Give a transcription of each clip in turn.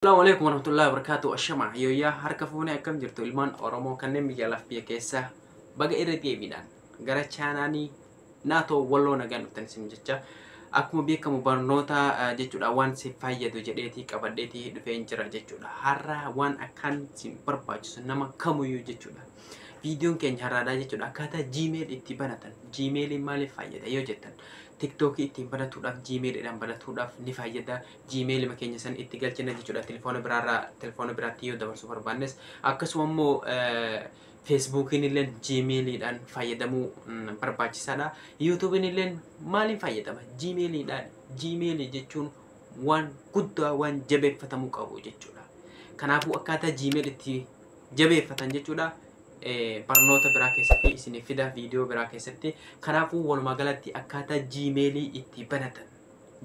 Assalamualaikum warahmatullahi wabarakatuh. Ashama yoya harka fuune akkam jirtu ilmaan Oromoo kanneen biyya laf biyya keessa baga irra deebiidhaan gara chaanaanii naatoo walloo nagaan dhuftan isin jecha akkuma beekamu barnoota jechuudha waan si fayyadu jedheetii qabadheetii dhufee jira jechuudha. Har'a waan akkaan si barbaachisu nama kamuyyuu jechuudha. Viidiyoon keenya har'aadhaa jechuudha akkaataa Gmail itti banatan. Gmail maaliif fayyada yoo jettan TikTok ittiin banatuudhaaf Gmailidhaan banatuudhaaf ni fayyada. Gmail keenya san itti galchina jechuudha. Telefoona biraatti yoo dabarsuu barbaannes akkasuma immoo Facebookiin illee Gmailidhaan fayyadamuu barbaachisaadha. YouTubein illee maaliin fayyadama? Gmailidhaan. Gmail jechuun waan guddaa waan jabeeffatamuu qabu jechuudha. Kanaafuu akkaataa Gmail itti jabeeffatan jechuudha. Barnoota biraa keessatti isinif fida viidiyoo biraa keessatti. Kanaafuu walumaa galatti akkaataa Gmail itti banatan.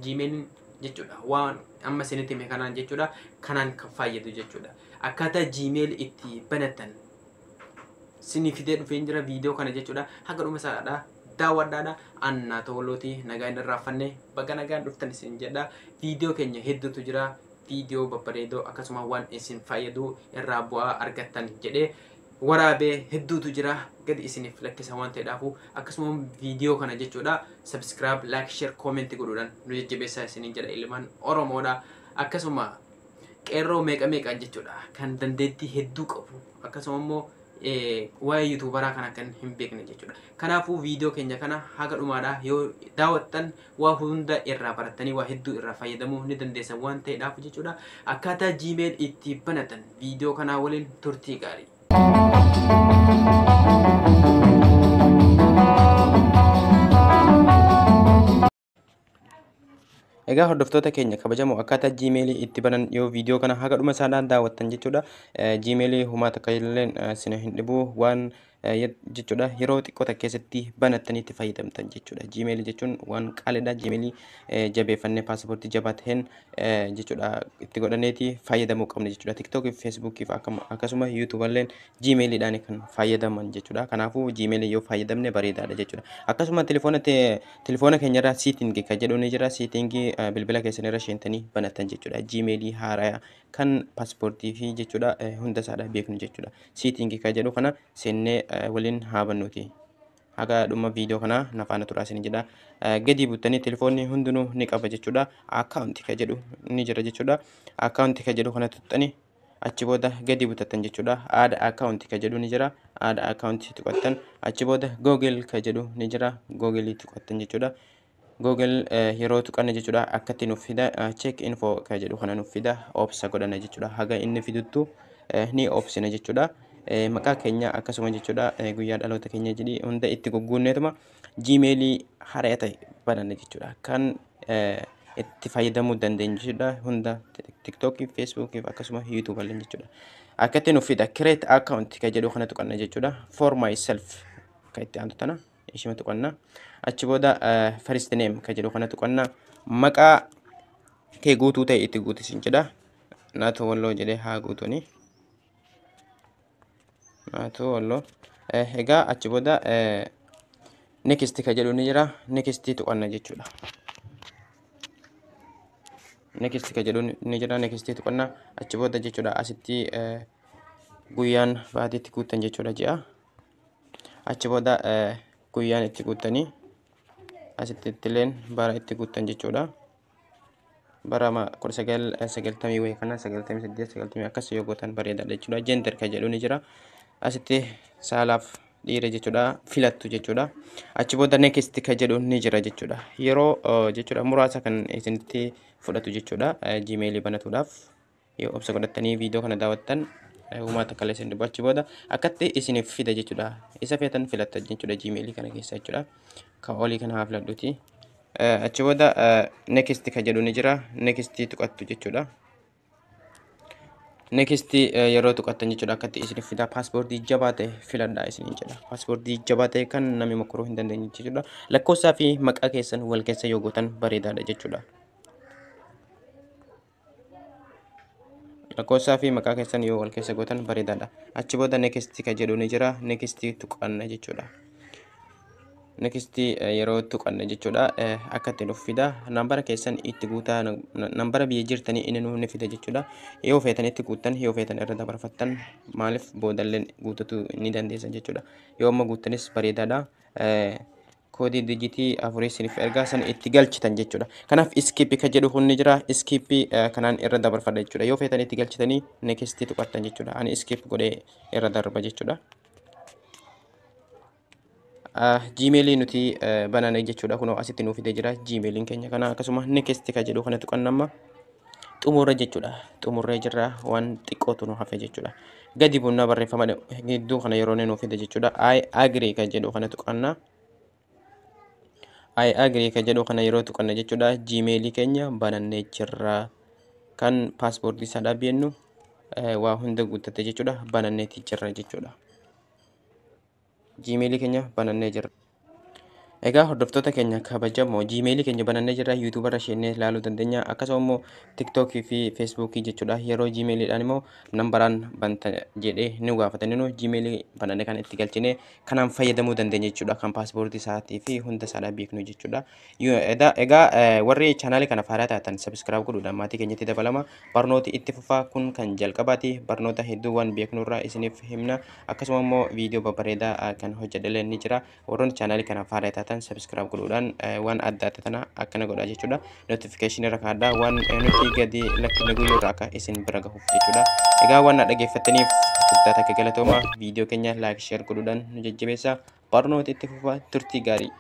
Gmail jechuudha waan amma isinitti hime kanaan jechuudha. Kanaan kan fayyadu jechuudha. Akkaataa Gmail itti banatan isinif fidee dhufee jira viidiyoo kana jechuudha. Haga dhuma isaadha. Daawwadhaadha. Annaa Tawolooti nagaan irraa fanne baga nagaan dhuftan isin jedha. Viidiyoo keenya hedduutu jira. Viidiyoo babbareedoo akkasuma waan isin fayyadu irraa bu'aa argattan jedhee waraabee hedduutu jira gadi isiniif lakkisa waan ta'eedhaafu akkasuma viidiyoo kana jechuudha subscribe like share comment godhuudhaan nu jajjabeessaa isiniin jedha ilmaan Oromoodha. Akkasuma qeerroo meeqa jechuudha kan dandeettii hedduu qabu akkasuma immoo waa'ee yuutuubaraa kana kan hin beekne jechuudha. Kanaafuu viidiyoo keenya kana haga dhumaadha yoo daawwattan waa hunda irraa barattanii waa hedduu irraa fayyadamuu ni dandeessan waan ta'eedhaafu jechuudha. Akkaataa Gmail itti banatan viidiyoo kanaa waliin turtii gaarii. Egaa hordoftoota keenya kabajamoo akkaataa Gmail itti banan yoo viidiyoo kana haga dhuma isaadhaan daawwattan jechuudha. Gmail humaa takka illee isin hin dhibu waan jechuudha yeroo xiqqoo keessatti banattanii itti fayyadamtan jechuudha. Gmail jechuun waan qaaliidha. Gmail jabeeffannee paaspoortii jabaa ta'een jechuudha itti godhanneeti fayyadamuu qabna jechuudha. TikTok, Facebook akkasuma YouTube illee Gmailidhaan kan fayyadaman jechuudha. Kanaafuu Gmail yoo fayyadamne bareedaadha jechuudha. Akkasuma telefoona keenyarraa setting kan jedhu ni jira. Setting bilbila keessanirra seentanii banatan jechuudha. Gmail haaraa kan paaspoortii fi jechuudha hunda isaadha beeknu jechuudha. Setting kan jedhu kana seennee waliin haa bannuuti. Haga dhuma viidiyoo kana nafaana turaa isin jedha. Gadi buttanii telefoonni hundinuu ni qaba jechuudha. Account kan jedhu ni jira jechuudha. Account kan jedhu kana tuttanii achi booda gadi buttatan jechuudha. Add account kan jedhu ni jira. Add account tuqattan achi booda Google kan jedhu ni jira. Google tuqattan jechuudha. Google yeroo tuqanne jechuudha akkatti nuuf fida. Check info kan jedhu kana nuuf fida. Obsa godhana jechuudha. Haga inni fiduttu ni obsina jechuudha. Maqaa keenya akkasuma jechuudha guyyaa dhaloota keenya jedhi hunda itti gugguunneetuma Gmail haaraa ta'e bananne jechuudha. Kan itti fayyadamuu dandeenyu jechuudha hunda TikTok, Facebook akkasuma YouTube illee jechuudha. Akkatti nuuf fida. Create account kan jedhu kana tuqanna jechuudha. For myself kan itti aantu tana ishima tuqanna. Achi booda first name kan jedhu kana tuqanna. Maqaa kee guutuu ta'e itti guutisin jedha. Naatoo Walloo jedhee haa guutuuni. Naatoo Walloo. Egaa achi booda next kan jedhu ni jira. Next tuqanna jechuudha. Next kan jedhu ni jira. Next tuqanna. Achi booda jechuudha asitti guyyaan baatiitti guutan jechuudha ji'a. Achi booda guyyaan itti guutanii asitti illeen bara itti guutan jechuudha. Bara 1990 wayii kana 98 90 akkas yoo gootan bareedaadha jechuudha. Gender kan jedhu ni jira. Asitti saalaaf dhiira jechuudha filattu jechuudha. Achi booda next kan jedhu ni jira jechuudha. Yeroo jechuudha muraasa kan isinitti fudhatu jechuudha. Gmail banatuudhaaf yoo obsa godhattanii viidiyoo kana daawwattan humaa takka illee isin dhibu. Achi booda akkatti isiniif fida jechuudha. Isa feetan filatta jechuudha Gmail kana keessa jechuudha. Kan olii kana haa filadhuuti. Achi booda next kan jedhu ni jira. Next tuqattu jechuudha. Next yeroo tuqattan jechuudha akkatti isiniif fida. Paaspoortii jabaa ta'e filadhaa isiniin jedha. Paaspoortii jabaa ta'e kan namni mokoruu hin dandeenye jechuudha. Lakkoofsaa fi maqaa keessan wal keessa yoo gootan bareedaadha jechuudha. Lakkoofsaa fi maqaa keessan yoo wal keessa gootan bareedaadha. Achi booda next kan jedhu ni jira. Next tuqanna jechuudha. next yeroo tuqanna jechuudha akka itti nuuf fida nambara keessan itti guutaa nambara biyya jirtanii inni nuuf ni fida jechuudha yoo feetan itti guuttan yoo feetan irra dabarfattan maaliif boodalleen guutatu ni dandeessan jechuudha yoo amma guuttanis bareedaadha koodii dijitii afurii isiniif ergaa san itti galchitan jechuudha kanaaf iskiipii kan jedhu kun ni jira iskiipii kanaan irra dabarfadha jechuudha yoo feetan itti galchitanii next tuqattan jechuudha ani iskiip godhee irra darba jechuudha Gmail nuti banana jechuudha kunoo asitti nuuf fidee jira Gmail keenya kana akkasuma next kan jedhu kana tuqannamma xumurra jechuudha xumurree jirra waan xiqqootu nu hafe jechuudha gadi buunna barreeffama gidduu kana yeroo nuuf fide jechuudha I agree kan jedhu kana tuqanna I agree kan jedhu kana yeroo tuqanna jechuudha Gmail keenya banannee jirra kan paaspoortii isaa dhaabbiyennu waa hunda guuttate jechuudha bananneeti jirra jechuudha Gmail keenya banannee jirra egaa hordoftoota keenya kabajamoo Gmail keenya banannee jirra YouTube irra isheenee ilaaluu dandeenya akkasuma immoo TikTok fi Facebook jechuudha yeroo Gmail dhaan immoo nambaraan banta jedhee ni gaafatanii Gmail banannee kan itti galchine kanaan fayyadamuu dandeenya jechuudha kan paaspoortii isaatii fi hunda isaa beeknu jechuudha egaa warri chaanaalii kana faaraa taatan subscribe godhuudhaan maatii keenyatti dabalama barnooti itti fufaa kun kan jalqabaati barnoota hedduu waan beeknu irraa isiniif himna akkasuma immoo viidiyoo babbareedaa kan hojjedhalee ni jira warroonni chaanaalii kana faaraa taatan subscribe godhuudhaan waan adda adda tana akkana godhaa jechuudha notification irra kaadhaa waan nuti gadi lakkifne guyyuu irraa akka isin bira gahuuf jechuudha egaa waan dhaggeeffattaniif guddaa takka galatooma viidiyoo keenya like share godhuudhaan nu jajjabeessaa barnoota itti fufaa turtii gaarii